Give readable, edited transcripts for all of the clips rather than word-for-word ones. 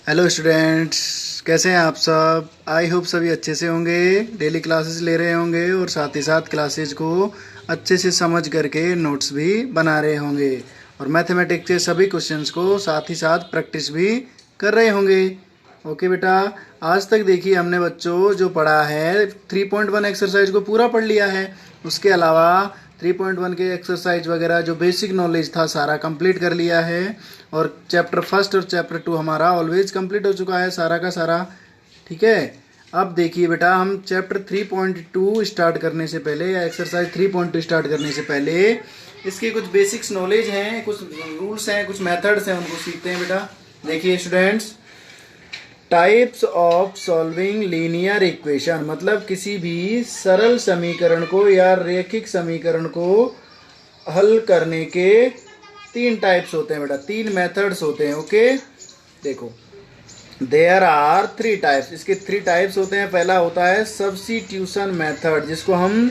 Hello students, कैसे हैं आप सब। आई होप सभी अच्छे से होंगे, डेली क्लासेस ले रहे होंगे और साथ ही साथ क्लासेस को अच्छे से समझ करके नोट्स भी बना रहे होंगे और मैथमेटिक्स के सभी क्वेश्चंस को साथ ही साथ प्रैक्टिस भी कर रहे होंगे। ओके बेटा, आज तक देखिए हमने बच्चों जो पढ़ा है 3.1 एक्सरसाइज को पूरा पढ़ लिया है। उसके अलावा 3.1 के एक्सरसाइज वगैरह जो बेसिक नॉलेज था सारा कंप्लीट कर लिया है और चैप्टर फर्स्ट और चैप्टर 2 हमारा ऑलवेज कंप्लीट हो चुका है सारा का सारा। ठीक है, अब देखिए बेटा, हम चैप्टर 3.2 स्टार्ट करने से पहले या एक्सरसाइज 3.2 स्टार्ट करने से पहले इसके कुछ बेसिक्स नॉलेज हैं, कुछ रूल्स हैं, कुछ मेथड्स हैं, उनको सीखते हैं बेटा। देखिए students, types of solving linear equation मतलब किसी भी सरल समीकरण को या रैखिक समीकरण को हल करने के तीन टाइप्स होते हैं बेटा, तीन मेथड्स होते हैं। ओके, देखो देयर आर थ्री टाइप्स, इसके थ्री टाइप्स होते हैं। पहला होता है सब्स्टिट्यूशन मेथड, जिसको हम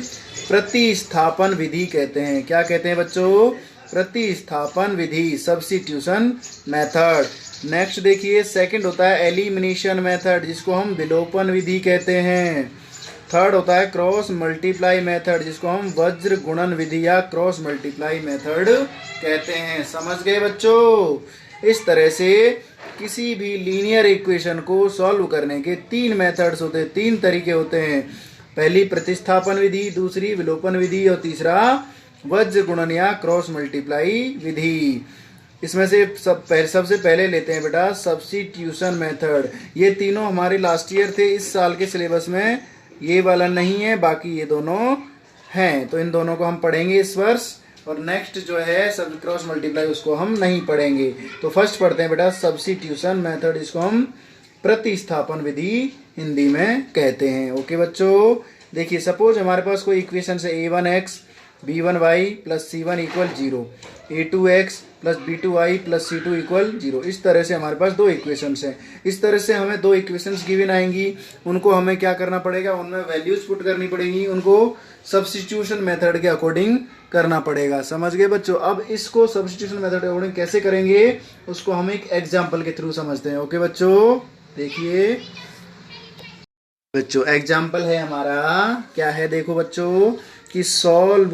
प्रतिस्थापन विधि कहते हैं। क्या कहते हैं बच्चों? प्रतिस्थापन विधि, सब्स्टिट्यूशन मेथड। नेक्स्ट देखिए, सेकंड होता है एलिमिनेशन मेथड, जिसको हम विलोपन विधि कहते हैं। थर्ड होता है क्रॉस मल्टीप्लाई मेथड, जिसको हम वज्र गुणन विधि या क्रॉस मल्टीप्लाई मेथड कहते हैं। समझ गए बच्चों? इस तरह से किसी भी लीनियर इक्वेशन को सॉल्व करने के तीन मेथड्स होते हैं, तीन तरीके होते हैं। पहली प्रतिस्थापन विधि, दूसरी विलोपन विधि और तीसरा वज्र गुणन या क्रॉस मल्टीप्लाई विधि। इसमें से सबसे पहले लेते हैं बेटा सब्स्टिट्यूशन मेथड। ये तीनों हमारे लास्ट ईयर थे, इस साल के सिलेबस में ये वाला नहीं है, बाकी ये दोनों हैं, तो इन दोनों को हम पढ़ेंगे इस वर्ष। और नेक्स्ट जो है सब क्रॉस मल्टीप्लाई, उसको हम नहीं पढ़ेंगे। तो फर्स्ट पढ़ते हैं बेटा सब्स्टिट्यूशन मेथड, इसको हम प्रतिस्थापन विधि हिंदी में कहते हैं। ओके बच्चों, देखिए सपोज हमारे पास कोई इक्वेशन है a1x b1y plus c1 equal 0, a2x plus b2y plus c2 equal 0। इस तरह से हमारे पास दो इक्वेशंस हैं। इस तरह से हमें दो इक्वेशंस गिवन आएंगी, उनको हमें क्या करना पड़ेगा, उनमें वैल्यूज पुट करनी पड़ेगी, उनको सब्स्टिट्यूशन मेथड के अकॉर्डिंग करना पड़ेगा। समझ गए बच्चों? अब इसको सब्स्टिट्यूशन मेथड के अकॉर्डिंग कैसे करेंगे, उसको हम एक एग्जाम्पल के थ्रू समझते हैं। ओके बच्चों, देखिए बच्चों एग्जाम्पल है हमारा, क्या है देखो बच्चों कि सॉल्व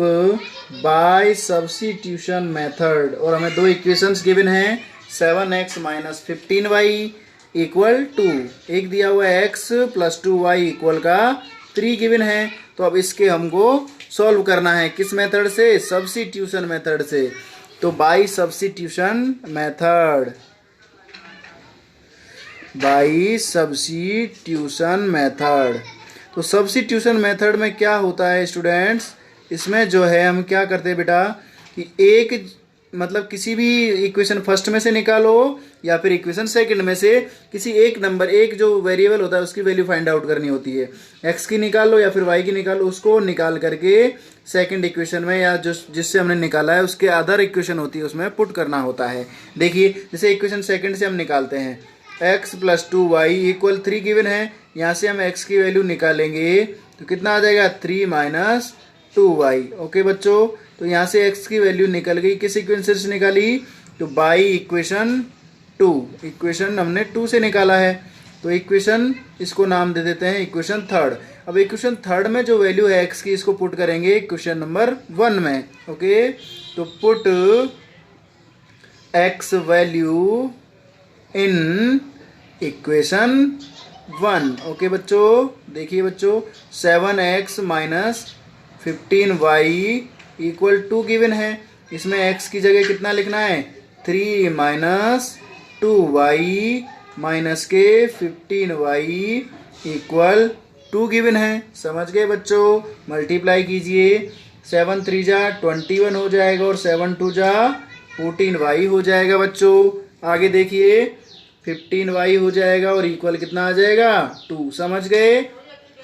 बाय सब्स्टिट्यूशन मेथड, और हमें दो इक्वेशंस गिवन हैं 7x माइनस 15y इक्वल 2, एक दिया हुआ है x प्लस 2y इक्वल का 3 गिवन है। तो अब इसके हमको सॉल्व करना है किस मेथड से? सब्स्टिट्यूशन मेथड से। तो by substitution method, by substitution method. तो सब्स्टिट्यूशन मेथड में क्या होता है स्टूडेंट्स, इसमें जो है हम क्या करते हैं बेटा कि एक मतलब किसी भी इक्वेशन फर्स्ट में से निकालो या फिर इक्वेशन सेकंड में से किसी एक नंबर, एक जो वेरिएबल होता है उसकी वैल्यू फाइंड आउट करनी होती है। एक्स की निकाल लो या फिर वाई की निकाल लो, उसको निकाल करके सेकंड इक्वेशन में या जो जिससे हमने निकाला है उसके अदर इक्वेशन होती है उसमें पुट करना होता है। देखिए जैसे इक्वेशन सेकंड से हम निकालते हैं x plus 2y equal 3 given है, यहाँ से हम x की वैल्यू निकालेंगे तो कितना आ जाएगा 3 माइनस 2y। ओके बच्चों, तो यहाँ से x की वैल्यू निकल गई, किस इक्वेशन से निकाली? तो बाई इक्वेशन 2, इक्वेशन हमने 2 से निकाला है, तो इक्वेशन इसको नाम दे देते हैं इक्वेशन थर्ड। अब इक्वेशन थर्ड में जो वैल्यू है x की, इसको पुट करेंगे क्वेश्चन नंबर 1 में। ओके, तो put x value in equation 1। Okay बच्चों, देखिए बच्चों 7x minus 15y equal 2 given है, इसमें x की जगह कितना लिखना है 3 माइनस 2y माइनस के 15y इक्वल 2 गिवन है। समझ गए बच्चों? मल्टीप्लाई कीजिए, 7 3 जा 21 हो जाएगा और 7 2 जा 14y हो जाएगा बच्चों। आगे देखिए 15y हो जाएगा और इक्वल कितना आ जाएगा 2। समझ गए?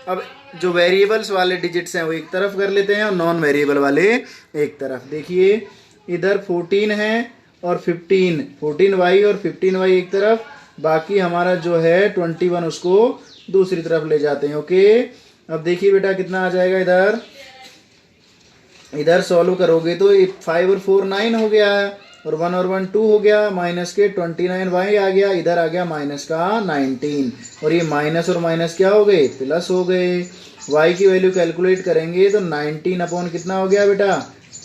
अब जो वेरिएबल्स वाले डिजिट्स हैं वो एक तरफ कर लेते हैं और नॉन वेरिएबल वाले एक तरफ। देखिए इधर 14 है और 14y और 15y एक तरफ, बाकी हमारा जो है 21 उसको दूसरी तरफ ले जाते हैं। ओके, अब देखिए बेटा कितना आ जाएगा, इधर सॉल्व करोगे तो 5 और 4 9 हो गया है और 1 और 1 2 हो गया, माइनस के 29 वाई आ गया, इधर आ गया माइनस का 19 और ये माइनस और माइनस क्या हो गए, प्लस हो गए। y की वैल्यू कैलकुलेट करेंगे तो 19 अपॉन कितना हो गया बेटा,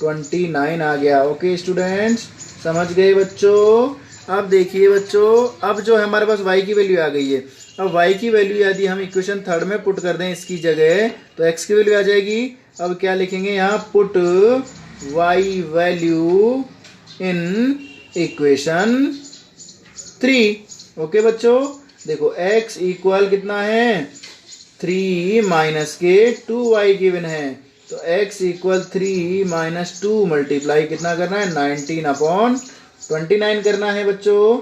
29 आ गया। ओके स्टूडेंट्स, समझ गए बच्चों। अब देखिए बच्चों, अब जो है हमारे पास y की वैल्यू आ गई है। अब y की वैल्यू यदि हम इक्वेशन थर्ड में पुट कर दें इसकी जगह तो x की वैल्यू आ जाएगी। अब क्या लिखेंगे यहाँ, put y value in equation 3। Okay बच्चों, देखो x इक्वल कितना है, 3 माइनस के 2y गिवन है, तो x इक्वल 3 माइनस 2 मल्टीप्लाई कितना करना है, 19 अपॉन 29 करना है बच्चों।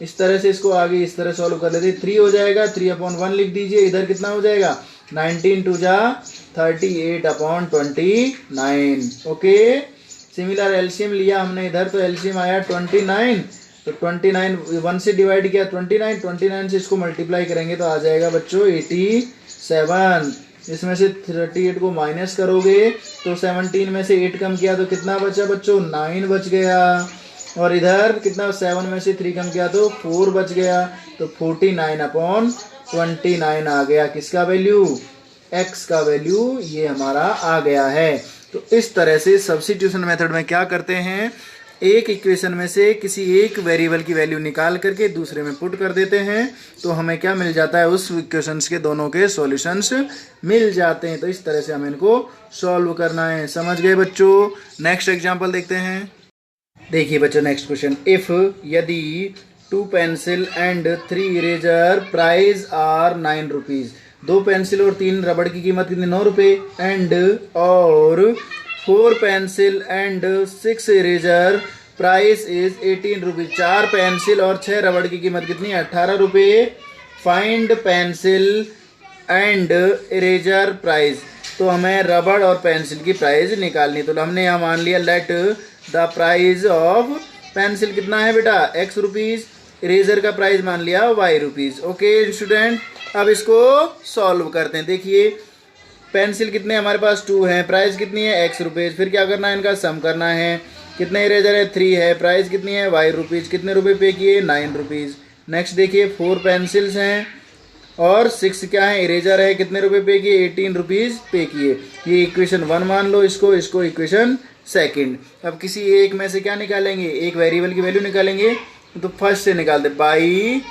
इस तरह से इसको आगे इस तरह सॉल्व कर लेते, 3 हो जाएगा, 3 अपॉन 1 लिख दीजिए, इधर कितना हो जाएगा, 19 टू जा 38 अपॉन 29। ओके, सिमिलर एलसीएम लिया हमने इधर, तो एलसीएम आया 29, तो 29 1 से डिवाइड किया 29 से इसको मल्टीप्लाई करेंगे तो आ जाएगा बच्चों 87। इसमें से 38 को माइनस करोगे तो 17 में से 8 कम किया तो कितना बचा बच्चों, 9 बच गया। और इधर कितना, 7 में से 3 कम किया तो 4 बच गया, तो 49 अपॉन 29 आ गया। किसका वैल्यू, x का वैल्यू ये हमारा आ गया है। तो इस तरह से सब्स्टिट्यूशन मेथड में क्या करते हैं, एक इक्वेशन में से किसी एक वेरिएबल की वैल्यू निकाल करके दूसरे में पुट कर देते हैं, तो हमें क्या मिल जाता है, उस इक्वेशंस के दोनों के सॉल्यूशंस मिल जाते हैं। तो इस तरह से हमें इनको सॉल्व करना है। समझ गए बच्चों। नेक्स्ट एग्जांपल देखते हैं। देखिए बच्चों, नेक्स्ट क्वेश्चन, इफ यदि 2 pencil and 3 eraser price are 9 rupees, 2 pencil और 3 रबड़ की कीमत कितनी, 9 रुपये, एंड और 4 pencil and 6 eraser price is 18 rupees, 4 pencil और 6 रबड़ की कीमत कितनी, 18 रुपये। Find pencil and eraser price, तो हमें रबड़ और पेंसिल की प्राइस निकालनी। तो हमने यहाँ मान लिया, let the price of pencil कितना है बेटा, x रुपीज, इरेजर का प्राइस मान लिया y रुपीज। ओके स्टूडेंट, अब इसको सॉल्व करते हैं। देखिए पेंसिल कितने हमारे पास 2 हैं, प्राइस कितनी है x रुपीज, फिर क्या करना है, इनका सम करना है। कितने इरेजर है, 3 है, प्राइस कितनी है y रुपीज, कितने रुपए पे किए, 9 रुपीज। नेक्स्ट देखिए 4 पेंसिल्स हैं और 6 क्या है, इरेजर है, कितने रुपए पे किए, 18 रुपीज पे किए। ये इक्वेशन 1 मान लो इसको, इसको इक्वेशन सेकंड। अब किसी एक में से क्या निकालेंगे, एक वेरिएबल की वैल्यू निकालेंगे, तो फर्स्ट से निकाल दे, बाई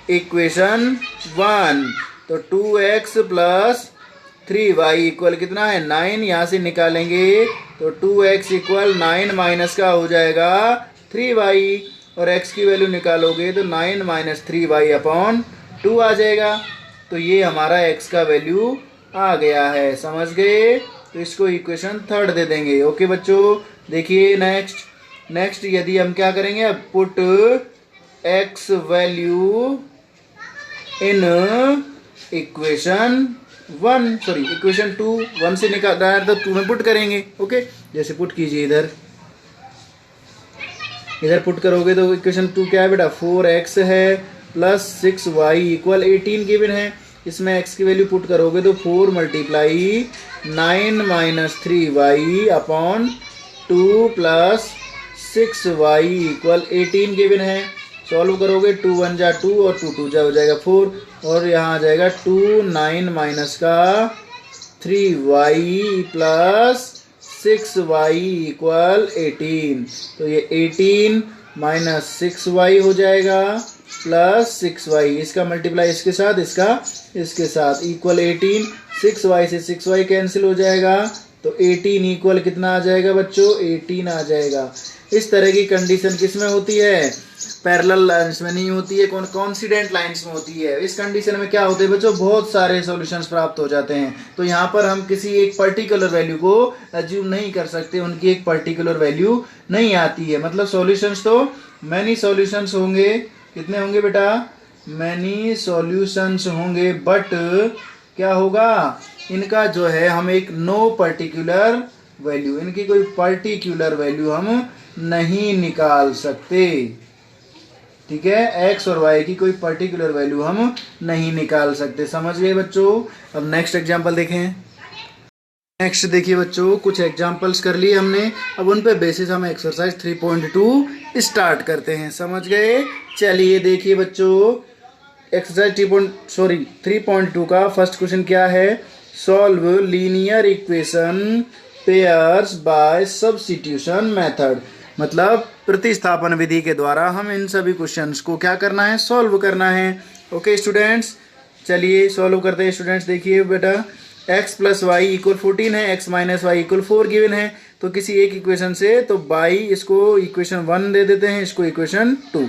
इक्वेशन 1, तो 2x प्लस 3y इक्वल कितना है, 9, यहाँ से निकालेंगे तो 2x इक्वल 9 माइनस का हो जाएगा 3y, और x की वैल्यू निकालोगे तो 9 माइनस 3y अपॉन 2 आ जाएगा। तो ये हमारा x का वैल्यू आ गया है। समझ गए, तो इसको इक्वेशन थर्ड दे देंगे। ओके बच्चों, देखिए नेक्स्ट यदि हम क्या करेंगे, अब put x value in equation 1, sorry equation 2, 1 से निकाल तो 2 में पुट करेंगे। ओके, जैसे पुट कीजिए, इधर पुट करोगे तो इक्वेशन 2 क्या है बेटा, 4x है प्लस 6y इक्वल 18 गिवन है। इसमें x की वैल्यू पुट करोगे तो 4 multiply 9 minus 3y upon 2 plus 6y equal 18 given है। सॉल्व करोगे 2 1 जा 2 और 2 2 जा हो जाएगा 4, और यहाँ आ जाएगा 2 9 माइनस का 3y प्लस 6y इक्वल 18, तो ये 18 माइनस 6y हो जाएगा प्लस 6y, इसका मल्टीप्लाई इसके साथ, इसका इसके साथ, इक्वल 18, 6y से 6y कैंसिल हो जाएगा, तो 18 इक्वल कितना आ जाएगा बच्चों, 18 आ जाएगा। इस तरह की कंडीशन किस में होती है, पैरेलल लाइंस में नहीं होती है, कॉन्सिडेंट लाइंस में होती है। इस कंडीशन में क्या होते हैं बच्चों, बहुत सारे सॉल्यूशंस प्राप्त हो जाते हैं। तो यहाँ पर हम किसी एक पर्टिकुलर वैल्यू को अज्यूम नहीं कर सकते, उनकी एक पर्टिकुलर वैल्यू नहीं आती है। मतलब सॉल्यूशंस तो मैनी सॉल्यूशंस होंगे, कितने होंगे बेटा, मैनी सॉल्यूशंस होंगे, बट क्या होगा, इनका जो है हम एक नो पर्टिकुलर वैल्यू, इनकी कोई पर्टिकुलर वैल्यू हम नहीं निकाल सकते। ठीक है, एक्स और वाई की कोई पर्टिकुलर वैल्यू हम नहीं निकाल सकते। समझ गए बच्चों। अब नेक्स्ट एग्जांपल देखें। नेक्स्ट देखिए बच्चों, कुछ एग्जांपल्स कर लिए हमने, अब उन पे बेसिस हम एक्सरसाइज 3.2 स्टार्ट करते हैं। समझ गए? चलिए देखिए बच्चों, एक्सरसाइज 3.2 का फर्स्ट क्वेश्चन क्या है? Solve linear equation pairs by substitution method. मतलब प्रतिस्थापन विधि के द्वारा हम इन सभी क्वेश्चंस को क्या करना है? सॉल्व करना है। ओके स्टूडेंट्स, चलिए सॉल्व करते हैं। स्टूडेंट्स देखिए बेटा, x प्लस वाई इक्वल 14 है, x minus y equal 4 given है। तो किसी एक इक्वेशन से तो बाई इसको इक्वेशन 1 दे देते हैं, इसको इक्वेशन 2।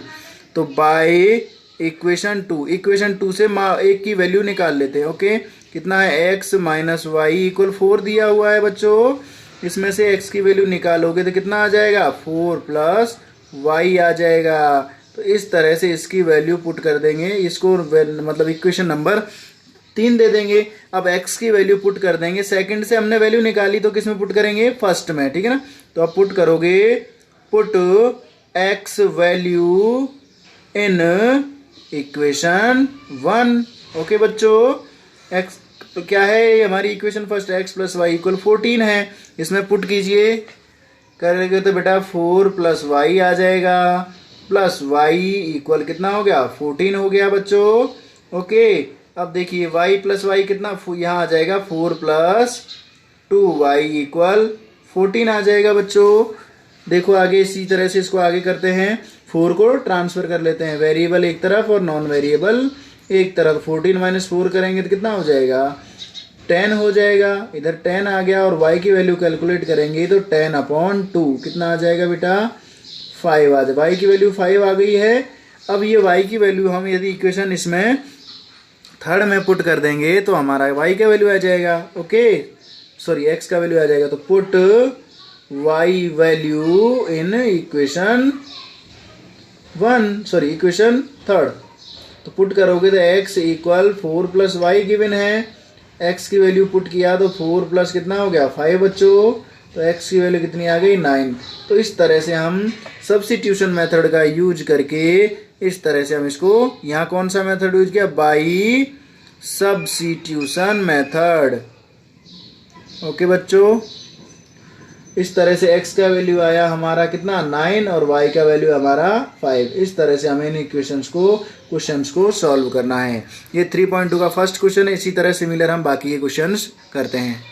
तो बाई इक्वेशन 2 से एक की वैल्यू निकाल लेते हैं। ओके, कितना है? x माइनस वाई इक्वल 4 दिया हुआ है बच्चों। इसमें से x की वैल्यू निकालोगे तो कितना आ जाएगा? 4 प्लस वाई आ जाएगा। तो इस तरह से इसकी वैल्यू पुट कर देंगे, इसको मतलब इक्वेशन नंबर 3 दे देंगे। अब x की वैल्यू पुट कर देंगे, सेकंड से हमने वैल्यू निकाली तो किस में पुट करेंगे? फर्स्ट में, ठीक है ना। तो अब पुट करोगे, put x value in equation 1। Okay बच्चों, x तो क्या है हमारी equation first? x plus y equal 14 है। इसमें पुट कीजिए, करेंगे तो बेटा 4 प्लस वाई आ जाएगा, प्लस वाई इक्वल कितना हो गया? 14 हो गया बच्चों। ओके, अब देखिए y प्लस वाई कितना यहाँ आ जाएगा? 4 प्लस 2y इक्वल 14 आ जाएगा बच्चों। देखो आगे इसी तरह से इसको आगे करते हैं, 4 को ट्रांसफर कर लेते हैं, वेरिएबल एक तरफ और नॉन वेरिएबल एक तरफ। 14 माइनस 4 करेंगे तो कितना हो जाएगा? 10 हो जाएगा। इधर 10 आ गया और y की वैल्यू कैलकुलेट करेंगे तो 10/2 कितना आ जाएगा बेटा? 5 आ जाएगा। y की वैल्यू 5 आ गई है। अब ये y की वैल्यू हम यदि इक्वेशन इसमें थर्ड में पुट कर देंगे तो हमारा y का वैल्यू आ जाएगा। ओके सॉरी, x का वैल्यू आ जाएगा। तो put y value in equation 1, sorry equation third. तो पुट करोगे तो x equal 4 plus y given है। x की वैल्यू पुट किया तो 4 प्लस कितना हो गया? 5 बच्चों। तो x की वैल्यू कितनी आ गई? 9। तो इस तरह से हम सब्स्टिट्यूशन मेथड का यूज करके, इस तरह से हम इसको, यहाँ कौन सा मेथड यूज किया? By substitution method. ओके बच्चों, इस तरह से x का वैल्यू आया हमारा कितना? 9 और y का वैल्यू हमारा 5। इस तरह से हमें इन इक्वेशंस को, क्वेश्चंस को सॉल्व करना है। ये 3.2 का फर्स्ट क्वेश्चन है। इसी तरह सिमिलर हम बाकी के क्वेश्चंस करते हैं।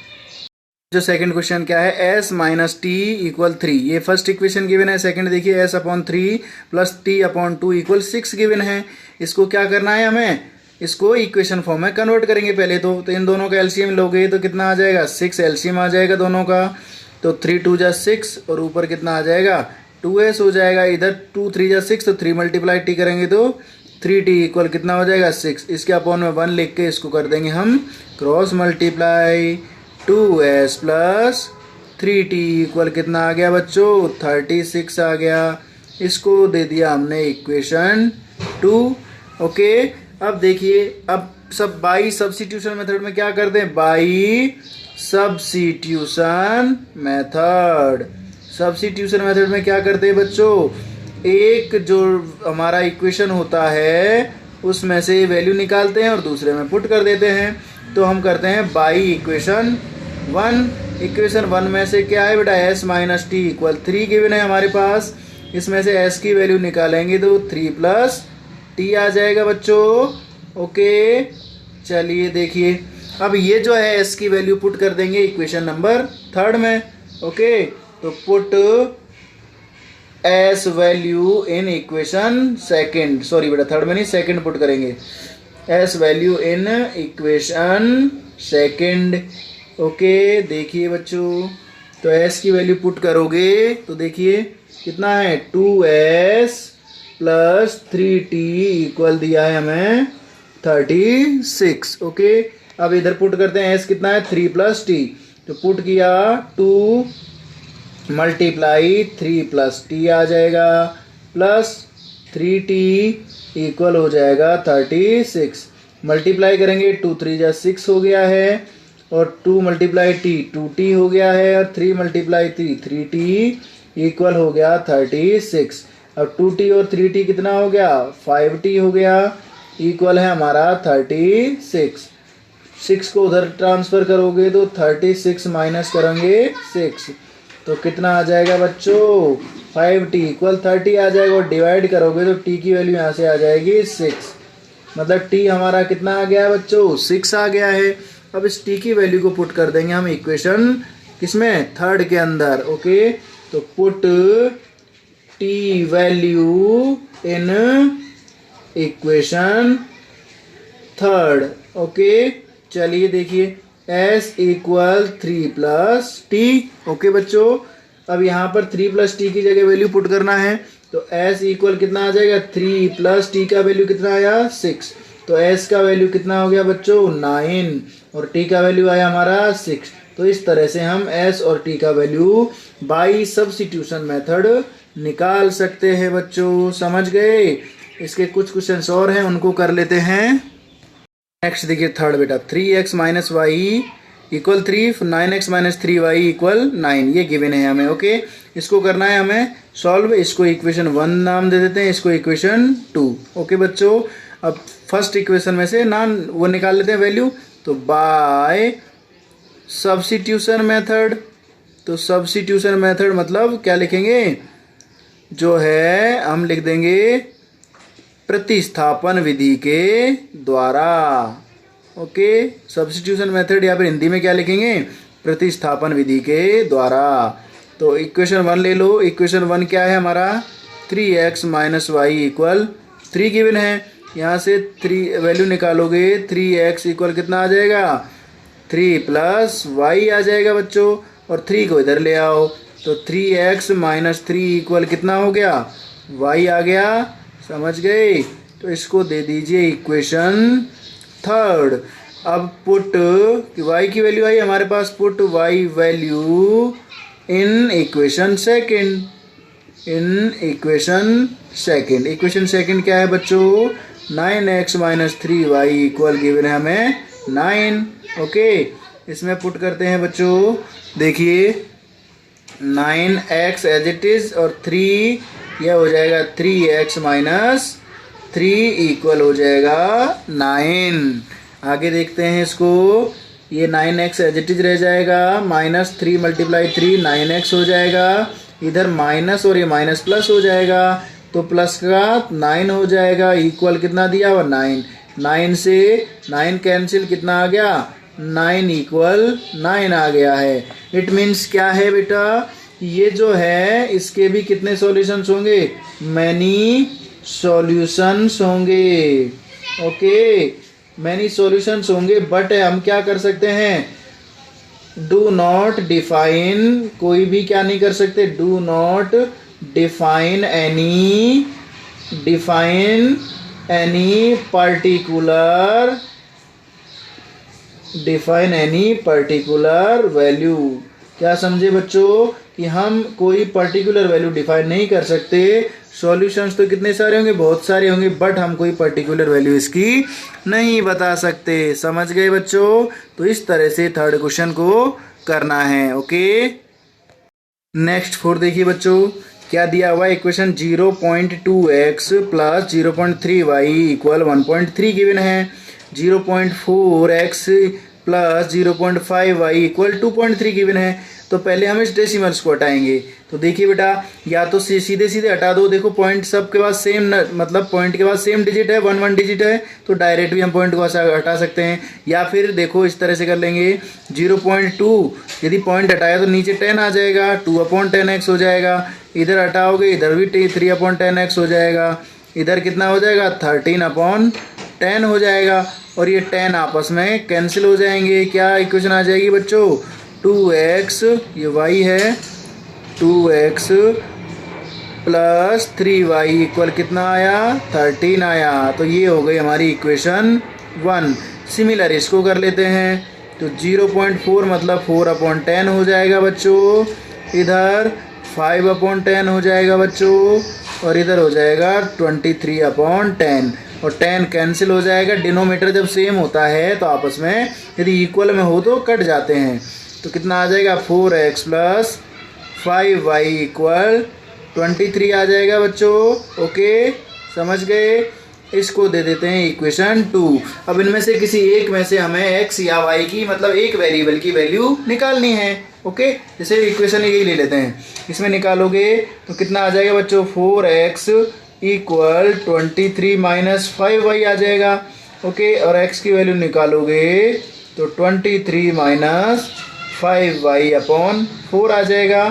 जो सेकंड क्वेश्चन क्या है? s minus T equal 3। ये फर्स्ट इक्वेशन गिवन है। सेकंड देखिए, s/3 plus t/2 equal 6 given है। इसको क्या करना है हमें? इसको इक्वेशन फॉर्म में कन्वर्ट करेंगे पहले तो इन दोनों का एलसीएम लोगे तो कितना आ जाएगा? 6 एलसीएम आ जाएगा दोनों का। तो 3 2 जा 6 और ऊपर कितना आ जाएगा? 2s हो जाएगा। इधर 2 3 जा 6, तो 3 मल्टीप्लाई टी करेंगे तो 3t इक्वल कितना हो जाएगा? 6। इसके अपॉन में 1 लिख के इसको कर देंगे हम cross multiply. 2s plus 3t equal कितना आ गया बच्चों? 36 आ गया। इसको दे दिया हमने इक्वेशन 2। ओके, अब देखिए, अब सब बाई सब्स्टिट्यूशन मेथड में क्या करते हैं? By substitution method. Substitution method में क्या करते हैं बच्चों? एक जो हमारा इक्वेशन होता है उसमें से वैल्यू निकालते हैं और दूसरे में पुट कर देते हैं। तो हम करते हैं बाई इक्वेशन 1। इक्वेशन 1 में से क्या है बेटा? s minus T equal 3 given है हमारे पास। इसमें से s की वैल्यू निकालेंगे तो 3 प्लस टी आ जाएगा बच्चों। ओके, चलिए देखिए, अब ये जो है s की वैल्यू पुट कर देंगे इक्वेशन नंबर थर्ड में। ओके, तो put s value in equation second, sorry बेटा थर्ड में नहीं, सेकंड पुट करेंगे। s value in equation second. Okay, देखिए बच्चों, तो s की वैल्यू पुट करोगे तो देखिए कितना है? 2s प्लस 3t इक्वल दिया है हमें 36। ओके, अब इधर पुट करते हैं s कितना है? 3 प्लस t। तो पुट किया 2 मल्टीप्लाई 3 प्लस t आ जाएगा, प्लस 3t इक्वल हो जाएगा 36। मल्टीप्लाई करेंगे 2 3 जा 6 हो गया है, और 2 मल्टीप्लाई t 2t हो गया है, और 3 मल्टीप्लाई 3 3t इक्वल हो गया 36। अब 2t और 3t कितना हो गया? 5t हो गया, इक्वल है हमारा 36। 6 को उधर ट्रांसफ़र करोगे तो 36 माइनस करेंगे 6, तो कितना आ जाएगा बच्चों 5t इक्वल 30 आ जाएगा, और डिवाइड करोगे तो t की वैल्यू यहाँ से आ जाएगी 6, मतलब t हमारा कितना आ गया है बच्चों 6 आ गया है। अब इस t की वैल्यू को पुट कर देंगे हम इक्वेशन किसमें, थर्ड के अंदर। ओके, तो put t value in equation third. Okay, चलिए देखिए s equal 3 plus T. Okay बच्चों, अब यहाँ पर 3 प्लस टी की जगह वैल्यू पुट करना है, तो s इक्वल कितना आ जाएगा 3 प्लस टी का वैल्यू कितना आया 6, तो s का वैल्यू कितना हो गया बच्चों 9, और t का वैल्यू आया हमारा 6। तो इस तरह से हम s और t का वैल्यू बाई सब्स्टिट्यूशन मेथड निकाल सकते हैं बच्चों, समझ गए। इसके कुछ क्वेश्चंस और हैं, उनको कर लेते हैं। नेक्स्ट देखिए थर्ड बेटा, 3x minus y equal 3, 9x minus 3y equal 9, ये गिवन है हमें। ओके, इसको करना है हमें सॉल्व। इसको इक्वेशन 1 नाम दे देते हैं, इसको इक्वेशन 2। ओके बच्चों, अब फर्स्ट इक्वेशन में से नाम वो निकाल लेते हैं वैल्यू, तो बाय सब्स्टिट्यूशन मेथड। तो सब्स्टिट्यूशन मेथड मतलब क्या लिखेंगे, जो है हम लिख देंगे प्रतिस्थापन विधि के द्वारा। ओके, सब्स्टिट्यूशन मेथड या फिर हिंदी में क्या लिखेंगे, प्रतिस्थापन विधि के द्वारा। तो इक्वेशन 1 ले लो। इक्वेशन 1 क्या है हमारा, 3x minus y equal 3 given है। यहाँ से 3 वैल्यू निकालोगे, 3x इक्वल कितना आ जाएगा 3 प्लस वाई आ जाएगा बच्चों, और 3 को इधर ले आओ, तो 3x माइनस 3 इक्वल कितना हो गया y आ गया, समझ गए। तो इसको दे दीजिए इक्वेशन थर्ड। अब पुट y की वैल्यू आई हमारे पास, put y value in equation second. In equation second, equation second क्या है बच्चों, 9x minus 3y equal given है हमें 9। ओके, इसमें पुट करते हैं बच्चों, देखिए 9x एज इट इज, और 3 यह हो जाएगा 3x माइनस 3 इक्वल हो जाएगा 9। आगे देखते हैं इसको, ये 9x एज इट इज रह जाएगा, माइनस 3 मल्टीप्लाई 3 9x हो जाएगा, इधर माइनस और ये माइनस प्लस हो जाएगा, तो प्लस का 9 हो जाएगा, इक्वल कितना दिया हुआ 9। 9 से 9 कैंसिल, कितना आ गया 9 इक्वल 9 आ गया है। इट मीन्स क्या है बेटा, ये जो है इसके भी कितने सॉल्यूशंस होंगे, मैनी सॉल्यूशंस होंगे। ओके, मैनी सॉल्यूशंस होंगे, बट हम क्या कर सकते हैं, डू नॉट डिफाइन, कोई भी क्या नहीं कर सकते, do not define any particular value. क्या समझे बच्चों, कि हम कोई पर्टिकुलर वैल्यू डिफाइन नहीं कर सकते। सॉल्यूशंस तो कितने सारे होंगे, बहुत सारे होंगे, बट हम कोई पर्टिकुलर वैल्यू इसकी नहीं बता सकते। समझ गए बच्चों। तो इस तरह से थर्ड क्वेश्चन को करना है। ओके, नेक्स्ट 4 देखिए बच्चों, क्या दिया हुआ है equation, 0.2x plus 0.3y equal 1.3 given है, 0.4x plus 0.5y equal 2.3 given है। तो पहले हम इस डेसिमल्स को हटाएंगे। तो देखिए बेटा, या तो सीधे सीधे हटा दो, देखो पॉइंट सबके पास सेम, मतलब पॉइंट के पास सेम डिजिट है, 1 डिजिट है, तो डायरेक्ट भी हम पॉइंट को हटा सकते हैं। या फिर देखो इस तरह से कर लेंगे, 0.2 यदि पॉइंट हटाया तो नीचे 10 आ जाएगा, 2/10x हो जाएगा, इधर हटाओगे इधर भी 3/10x हो जाएगा, इधर कितना हो जाएगा 13/10 हो जाएगा, और ये 10 आपस में कैंसिल हो जाएंगे। क्या इक्वेशन आ जाएगी बच्चों, 2x, ये y है, 2x प्लस 3y इक्वल कितना आया 13 आया। तो ये हो गई हमारी इक्वेशन 1। सिमिलर इसको कर लेते हैं, तो 0.4 मतलब 4/10 हो जाएगा बच्चों, इधर 5/10 हो जाएगा बच्चों, और इधर हो जाएगा 23/10, और 10 कैंसिल हो जाएगा। डिनोमीटर जब सेम होता है तो आपस में यदि इक्वल में हो तो कट जाते हैं। तो कितना आ जाएगा 4x प्लस 5y इक्वल 23 आ जाएगा बच्चों। ओके, समझ गए। इसको दे देते हैं इक्वेशन 2। अब इनमें से किसी एक में से हमें x या y की मतलब एक वेरिएबल की वैल्यू निकालनी है। ओके, जैसे इक्वेशन यही ले लेते हैं, इसमें निकालोगे तो कितना आ जाएगा बच्चों, 4x इक्वल 23 माइनस 5y आ जाएगा। ओके, और x की वैल्यू निकालोगे तो 23 माइनस 5y अपॉन 4 आ जाएगा।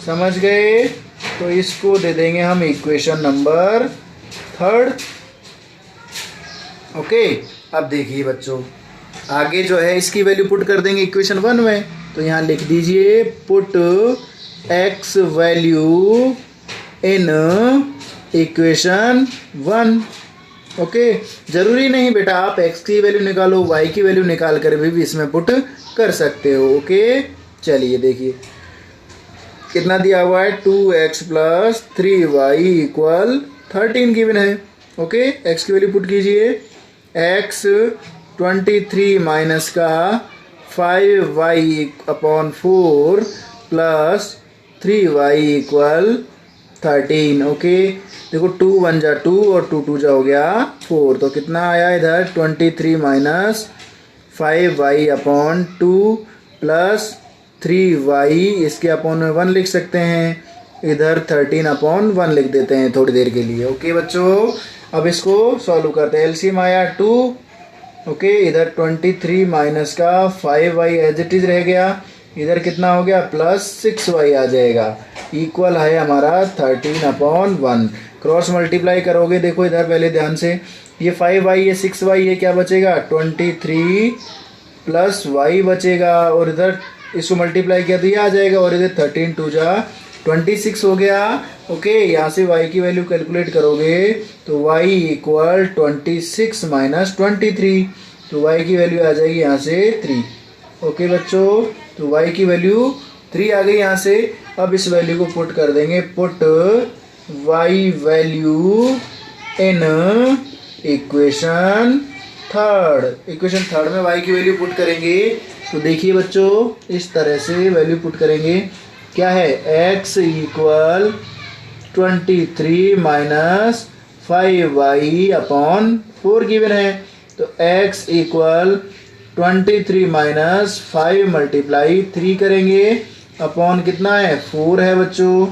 समझ गए? तो इसको दे देंगे हम इक्वेशन नंबर 3। ओके, अब देखिए बच्चों, आगे जो है इसकी वैल्यू पुट कर देंगे इक्वेशन 1 में। तो यहाँ लिख दीजिए put x value in equation 1। Okay, जरूरी नहीं बेटा आप x की वैल्यू निकालो, y की वैल्यू निकाल कर भी इसमें पुट कर सकते हो। ओके, चलिए देखिए कितना दिया हुआ है, 2x plus 3y equal 13 given है। ओके, x की वैल्यू पुट कीजिए, x 23 माइनस का 5y upon 4 plus 3y equal 13। Okay, देखो 2 1 जा 2 और 2 2 जा हो गया 4, तो कितना आया इधर 23 minus 5y upon 2 plus 3y, इसके अपॉन में 1 लिख सकते हैं, इधर 13 अपॉन 1 लिख देते हैं थोड़ी देर के लिए। ओके बच्चों, अब इसको सॉल्व करते हैं। एलसीएम आया 2। ओके, इधर 23 माइनस का 5y एज इट इज रह गया, इधर कितना हो गया प्लस 6y आ जाएगा, इक्वल है हमारा 13 अपॉन 1। क्रॉस मल्टीप्लाई करोगे, देखो इधर पहले ध्यान से, ये 5y ये 6y ये क्या बचेगा 23 प्लस y बचेगा, और इधर इसको मल्टीप्लाई किया तो ये आ जाएगा, और इधर 13 2 जा 26 हो गया। ओके, यहाँ से y की वैल्यू कैलकुलेट करोगे तो y इक्वल 26 माइनस 23, तो y की वैल्यू आ जाएगी यहाँ से 3। ओके बच्चों, तो y की वैल्यू 3 आ गई यहाँ से। अब इस वैल्यू को पुट कर देंगे, put y value in equation 3। Equation 3 में y की वैल्यू पुट करेंगे तो देखिए बच्चों इस तरह से वैल्यू पुट करेंगे, क्या है x equal 23 minus 5y upon 4 given है, तो x इक्वल 23 माइनस 5 मल्टीप्लाई 3 करेंगे, अपॉन कितना है 4 है बच्चों,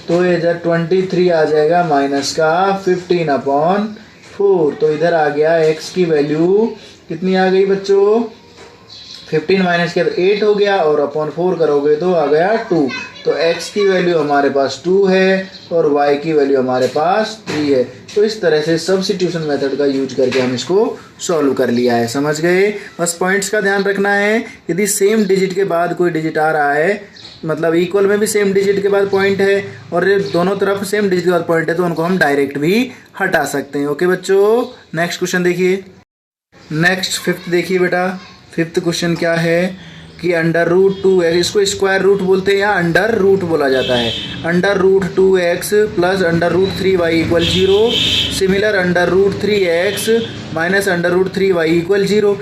तो इधर 23 आ जाएगा माइनस का 15 अपॉन 4, तो इधर आ गया x की वैल्यू कितनी आ गई बच्चों, 15 माइनस किया तो 8 हो गया, और अपॉन 4 करोगे तो आ गया 2, तो x की वैल्यू हमारे पास 2 है और y की वैल्यू हमारे पास 3 है। तो इस तरह से सब्स्टिट्यूशन मेथड का यूज करके हम इसको सॉल्व कर लिया है। समझ गए? बस पॉइंट्स का ध्यान रखना है, यदि सेम डिजिट के बाद कोई डिजिट आ रहा है, मतलब इक्वल में भी सेम डिजिट के बाद पॉइंट है और दोनों तरफ सेम डिजिट के बाद पॉइंट है, तो उनको हम डायरेक्ट भी हटा सकते हैं। ओके बच्चों, नेक्स्ट क्वेश्चन देखिए। नेक्स्ट 5th देखिए बेटा, 5th क्वेश्चन क्या है कि अंडर रूट 2x, इसको स्क्वायर रूट बोलते हैं या अंडर रूट बोला जाता है, under root 2x plus under root 3y equal 0, similar under root 3x minus under root 3y equal 0।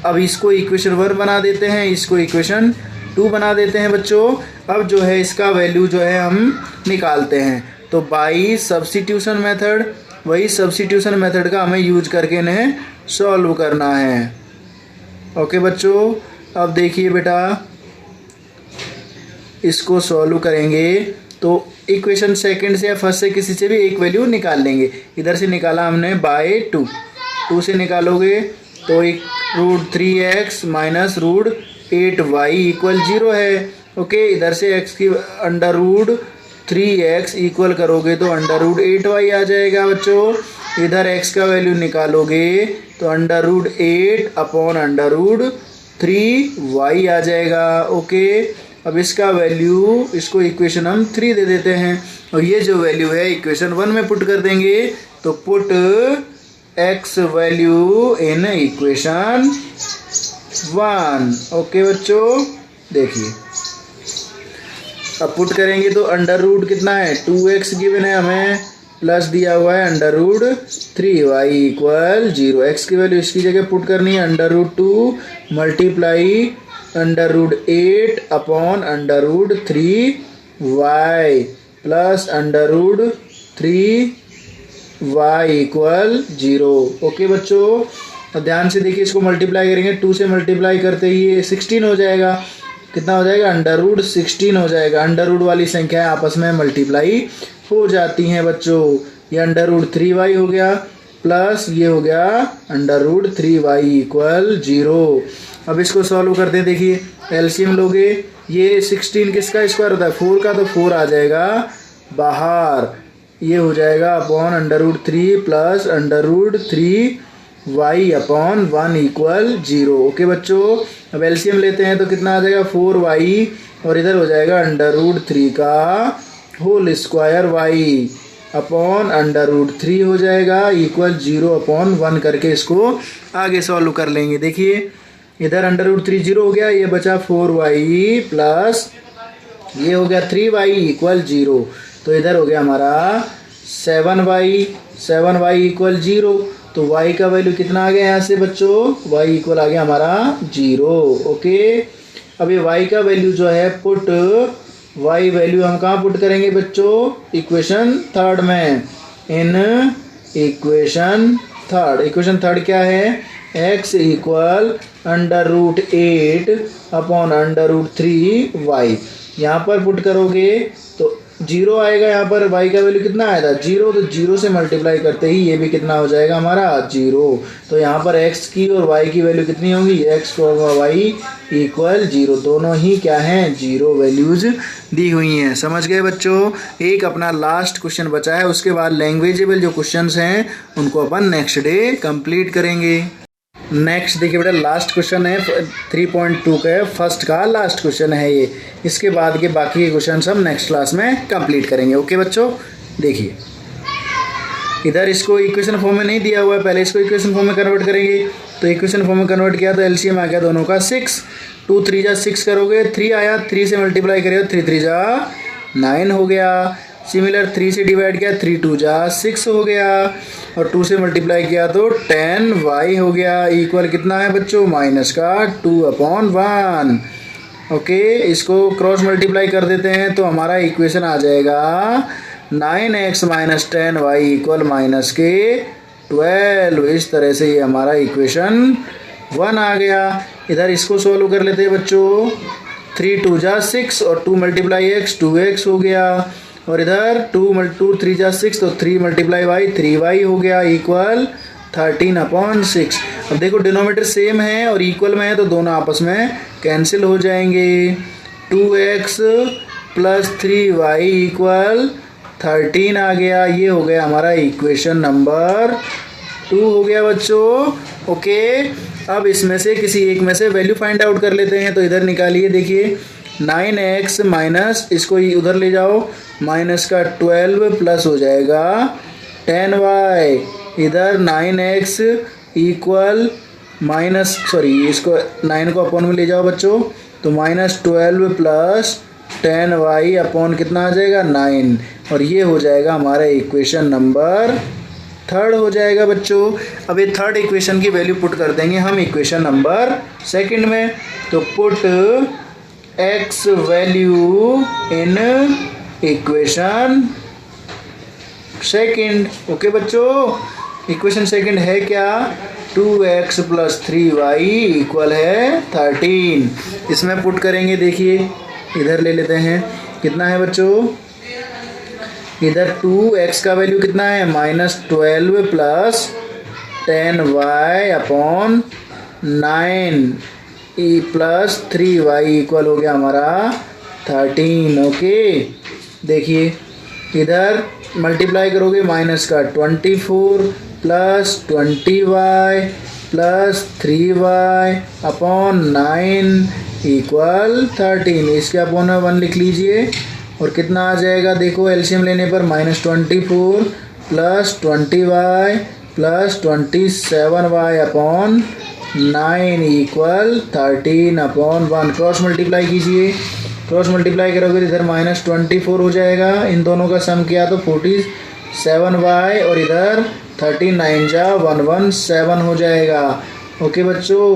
अब इसको इक्वेशन 1 बना देते हैं, इसको इक्वेशन 2 बना देते हैं बच्चों। अब जो है इसका वैल्यू जो है हम निकालते हैं, तो बाई सब्स्टिट्यूशन मेथड, वही सब्स्टिट्यूशन मेथड का हमें यूज करके इन्हें सॉल्व करना है। ओके बच्चों, अब देखिए बेटा इसको सॉल्व करेंगे तो इक्वेशन सेकंड से या फर्स्ट से किसी से भी एक वैल्यू निकाल लेंगे। इधर से निकाला हमने बाय 2 से निकालोगे तो एक root 3x minus root 8y equal 0 है। ओके, इधर से x की अंडर रूट 3x इक्वल करोगे तो अंडर रूट 8y आ जाएगा बच्चों। इधर x का वैल्यू निकालोगे तो under root 8 upon under root 3y आ जाएगा। ओके, अब इसका वैल्यू, इसको इक्वेशन हम 3 दे देते हैं और ये जो वैल्यू है इक्वेशन 1 में पुट कर देंगे, तो put x value in equation 1। Okay बच्चों, देखिए अब पुट करेंगे तो अंडर रूट कितना है 2x गिवन है हमें, प्लस दिया हुआ है under root 3y equal 0। x की वैल्यू इसकी जगह पुट करनी है under root 2 multiply under root 8 upon under root 3y plus under root 3 y equal 0। Okay बच्चों, तो ध्यान से देखिए, इसको मल्टीप्लाई करेंगे, 2 से मल्टीप्लाई करते ही ये 16 हो जाएगा। कितना हो जाएगा? अंडर रूट 16 हो जाएगा। अंडर रूट वाली संख्याएं आपस में मल्टीप्लाई हो जाती हैं बच्चों। ये अंडर रूट 3y हो गया प्लस ये हो गया अंडर रूट 3y इक्वल 0। अब इसको सॉल्व करते हैं। देखिए एलसीएम लोगे, ये 16 किसका स्क्वायर होता है? 4 का, तो 4 आ जाएगा बाहर। ये हो जाएगा upon under root 3 plus under root 3y upon 1 equal 0। Okay बच्चों, अब एलसीएम लेते हैं तो कितना आ जाएगा? 4y और इधर हो जाएगा अंडर रूट 3 का whole square y upon under root 3 हो जाएगा इक्वल 0 अपॉन 1 करके इसको आगे सॉल्व कर लेंगे। देखिए इधर अंडर रूट 3 0 हो गया, ये बचा 4y प्लस ये हो गया 3y इक्वल 0। तो इधर हो गया हमारा 7y इक्वल 0। तो y का वैल्यू कितना आ गया यहाँ से बच्चों? y इक्वल आ गया हमारा 0। ओके, अब ये y का वैल्यू जो है पुट y वैल्यू हम कहाँ पुट करेंगे बच्चों? इक्वेशन थर्ड में। इन इक्वेशन थर्ड क्या है? x equal under root 8 upon under root 3y। यहाँ पर पुट करोगे तो 0 आएगा। यहाँ पर y का वैल्यू कितना आया था? 0। तो 0 से मल्टीप्लाई करते ही ये भी कितना हो जाएगा हमारा? 0। तो यहाँ पर x की और y की वैल्यू कितनी होगी? x और y इक्वल 0। दोनों ही क्या हैं? 0 वैल्यूज दी हुई हैं। समझ गए बच्चों? एक अपना लास्ट क्वेश्चन बचा है, उसके बाद लैंग्वेजेबल जो क्वेश्चंस हैं उनको अपन नेक्स्ट डे कंप्लीट करेंगे। नेक्स्ट देखिए बेटा, लास्ट क्वेश्चन है 3.2 का, फर्स्ट का लास्ट क्वेश्चन है ये। इसके बाद के बाकी के क्वेश्चन हम नेक्स्ट क्लास में कंप्लीट करेंगे। ओके बच्चों, देखिए इधर इसको इक्वेशन फॉर्म में नहीं दिया हुआ है, पहले इसको इक्वेशन फॉर्म में कन्वर्ट करेंगे। तो इक्वेशन फॉर्म में कन्वर्ट किया तो एलसीएम आ गया दोनों का 6। 2 3 जा 6 करोगे, 3 आया, 3 से मल्टीप्लाई करेगा 3 3 जा 9 हो गया। सिमिलर 3 से डिवाइड किया 3 2 जा 6 हो गया, और 2 से मल्टीप्लाई किया तो 10y हो गया इक्वल कितना है बच्चों? माइनस का 2 अपॉन 1। ओके, इसको क्रॉस मल्टीप्लाई कर देते हैं तो हमारा इक्वेशन आ जाएगा 9x minus 10y equal minus के 12। इस तरह से ये हमारा इक्वेशन 1 आ गया। इधर इसको सोल्व कर लेते हैं बच्चों। 3 2 जा 6 और 2 मल्टीप्लाई x 2x हो गया, और इधर 2 3 जा 6 तो 3 मल्टीप्लाई y 3y हो गया इक्वल 13 अपॉन 6। अब देखो डिनोमीटर सेम है और इक्वल में है तो दोनों आपस में कैंसिल हो जाएंगे। 2x प्लस 3y इक्वल 13 आ गया। ये हो गया हमारा इक्वेशन नंबर 2 हो गया बच्चों। ओके, अब इसमें से किसी एक में से वैल्यू फाइंड आउट कर लेते हैं। तो इधर निकालिए, देखिए 9x माइनस, इसको उधर ले जाओ, माइनस का 12 प्लस हो जाएगा 10y। इधर 9x इक्वल माइनस, इसको 9 को अपॉन में ले जाओ बच्चों, तो माइनस 12 प्लस 10y अपॉन कितना आ जाएगा? 9। और ये हो जाएगा हमारा इक्वेशन नंबर 3 हो जाएगा बच्चों। अब ये 3rd इक्वेशन की वैल्यू पुट कर देंगे हम इक्वेशन नंबर 2 में। तो put x value in equation 2। Okay बच्चों, इक्वेशन 2 है क्या? 2x प्लस 3y इक्वल है 13। इसमें पुट करेंगे, देखिए इधर ले लेते हैं, कितना है बच्चों? इधर 2x का वैल्यू कितना है? Minus 12 plus 10y upon 9 plus 3y equal हो गया हमारा 13। ओके, देखिए इधर मल्टीप्लाई करोगे, माइनस का 24 plus 20y plus 3y upon 9 equal 13। इसके अपॉन 1 लिख लीजिए, और कितना आ जाएगा? देखो एलसीएम लेने पर minus 24 plus 20y plus 27y upon 9 equal 13 upon 1। Cross multiply कीजिए, क्रॉस मल्टीप्लाई करोगे इधर माइनस 24 हो जाएगा, इन दोनों का सम किया तो 47y, और इधर 39 जा 117 हो जाएगा। ओके बच्चों,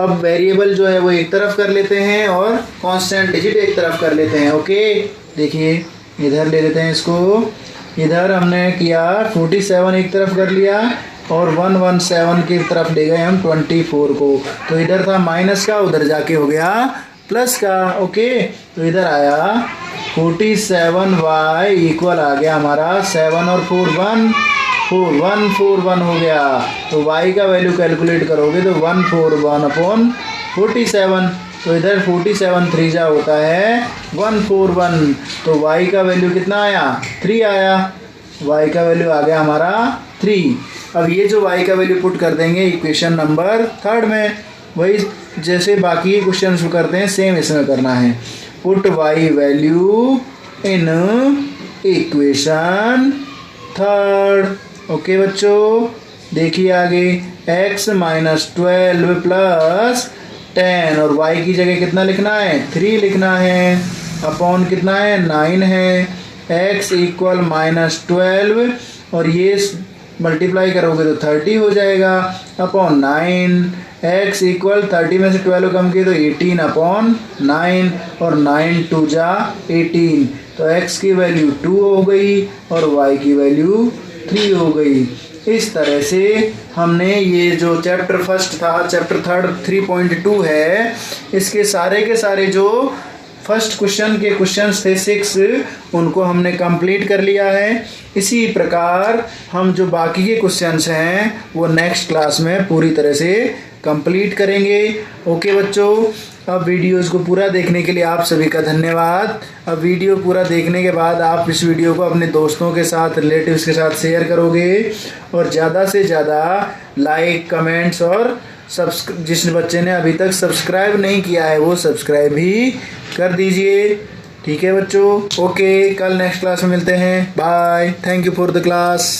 अब वेरिएबल जो है वो एक तरफ कर लेते हैं और कांस्टेंट डिजिट एक तरफ कर लेते हैं। ओके, देखिए इधर ले लेते हैं इसको, इधर हमने किया 47 एक तरफ कर लिया और 117 की तरफ ले गए हम 24 को। तो इधर था माइनस का, उधर जाके हो गया प्लस का। ओके, तो इधर आया 47y इक्वल आ गया हमारा 7 और 4 141 हो गया। तो y का वैल्यू कैलकुलेट करोगे तो 141 अपॉन 47। तो इधर 47 3 जा होता है 141। तो y का वैल्यू कितना आया? 3 आया। y का वैल्यू आ गया हमारा 3। अब ये जो y का वैल्यू पुट कर देंगे इक्वेशन नंबर 3 में, वही जैसे बाकी क्वेश्चन करते हैं सेम इसमें करना है। Put y value in equation 3। Okay बच्चों, देखिए आगे x माइनस 12 प्लस 10 और y की जगह कितना लिखना है? 3 लिखना है। अपॉन कितना है? 9 है। x इक्वल माइनस 12 और ये मल्टीप्लाई करोगे तो 30 हो जाएगा अपॉन 9। x इक्वल 30 में से 12 कम किए तो 18 अपॉन 9 और 9 2 जा 18। तो x की वैल्यू 2 हो गई और y की वैल्यू 3 हो गई। इस तरह से हमने ये जो चैप्टर फर्स्ट था, चैप्टर थर्ड 3.2 है, इसके सारे के सारे जो फर्स्ट क्वेश्चन के क्वेश्चंस थे 6, उनको हमने कंप्लीट कर लिया है। इसी प्रकार हम जो बाकी के क्वेश्चंस हैं वो नेक्स्ट क्लास में पूरी तरह से कंप्लीट करेंगे। ओके बच्चों, अब वीडियोस को पूरा देखने के लिए आप सभी का धन्यवाद। अब वीडियो पूरा देखने के बाद आप इस वीडियो को अपने दोस्तों के साथ, रिलेटिव्स के साथ शेयर करोगे और ज़्यादा से ज़्यादा लाइक, कमेंट्स और जिस बच्चे ने अभी तक सब्सक्राइब नहीं किया है वो सब्सक्राइब भी कर दीजिए। ठीक है बच्चों, ओके, कल नेक्स्ट क्लास में मिलते हैं। Bye, thank you for the class.